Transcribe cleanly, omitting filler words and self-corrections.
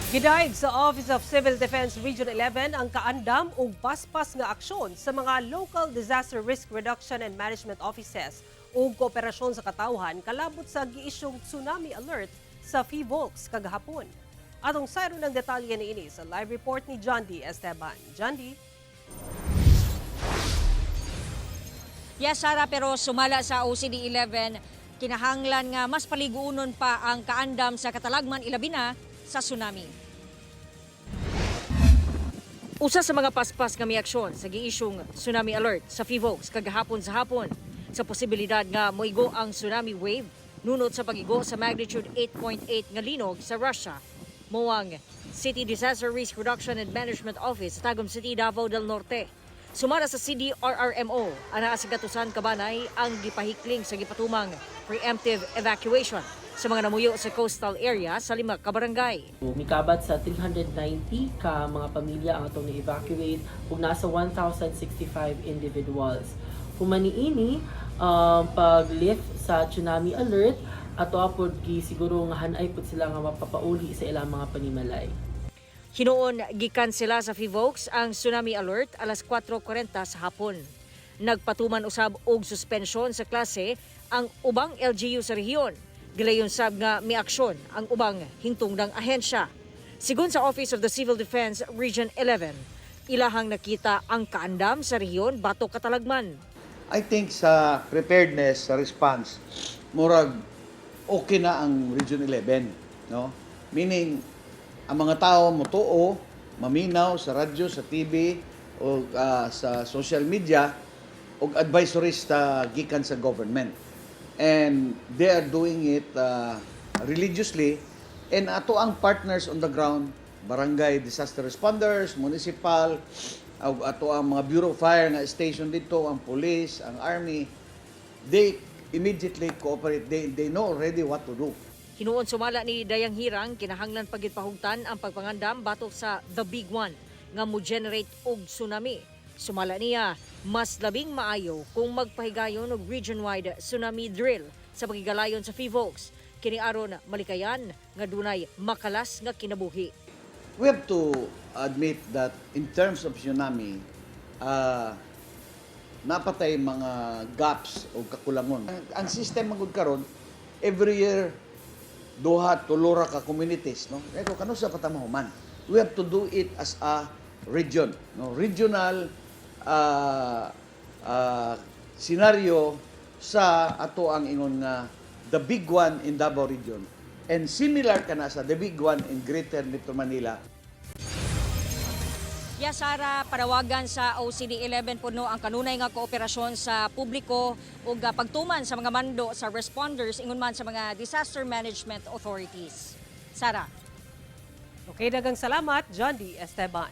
Gidayeg sa Office of Civil Defense Region 11 ang kaandam o paspas nga aksyon sa mga Local Disaster Risk Reduction and Management Offices o kooperasyon sa katawhan kalabot sa giisyong tsunami alert sa PHIVOLCS kagahapon. Atong sayro ng detalye niini sa live report ni John D. Esteban. John D. Yes, Sara, pero sumala sa OCD-11, kinahanglan nga mas paliguunon pa ang kaandam sa katalagman ilabi na sa tsunami. Usa sa mga paspas nga may aksyon sa giisyong tsunami alert sa PHIVOLCS kagahapon sa hapon sa posibilidad nga moigo ang tsunami wave nunot sa pagigo sa magnitude 8.8 nga linog sa Russia. Moang City Disaster Risk Reduction and Management Office sa Tagum City, Davao del Norte. Sumara sa LDRRRMO, ana sa gatusan kabanay ang gipahikling sa gipatumang preemptive evacuation sa mga namuyo sa coastal area sa 5 ka barangay. Mikabat sa 390 ka mga pamilya ang atong na-evacuate ug nasa 1,065 individuals. Humaniini pag-lift sa tsunami alert ato apod siguro nga hanay pud sila nga mapapauli sa ilang mga panimalay. Hinuon gikansela sa PHIVOLCS ang tsunami alert alas 4:40 sa hapon. Nagpatuman usab og suspensyon sa klase ang ubang LGU sa rehiyon. Gilayon sab nga may aksyon ang ubang hingtungdang ahensya. Sigun sa Office of the Civil Defense Region 11, ilahang nakita ang kaandam sa rehiyon batok katalagman. I think sa preparedness, sa response, murag okay na ang Region 11, no? Meaning ang mga tao motuo, maminaw sa radyo, sa TV o sa social media og advisories gikan sa government. And they are doing it religiously. And ato ang partners on the ground, barangay disaster responders, municipal, ato ang mga Bureau of Fire nga station dito, ang police, ang army, they immediately cooperate. They know already what to do. Hinuon sumala ni Dayang Hirang, kinahanglan pagid pahugtan ang pagpangandam batok sa The Big One nga mo generate og tsunami. Sumala niya, mas labing maayo kung magpahigayon og region-wide tsunami drill sa pagigalayon sa PHIVOLCS. Kini aron malikayan nga dunay makalas nga kinabuhi. We have to admit that in terms of tsunami, napatay mga gaps o kakulangon. Ang system magud karon every year duha tulura ka communities, no? Eko kano sa patamahuman. We have to do it as a region, no? Regional scenario sa ato ang ingon nga the big one in Davao region and similar kana sa the big one in Greater Metro Manila. Yes, Sara, parawagan sa OCD-11 puno ang kanunay nga kooperasyon sa publiko ug pagtuman sa mga mando sa responders ingon man sa mga disaster management authorities. Sara. Okay, dagang salamat, John D. Esteban.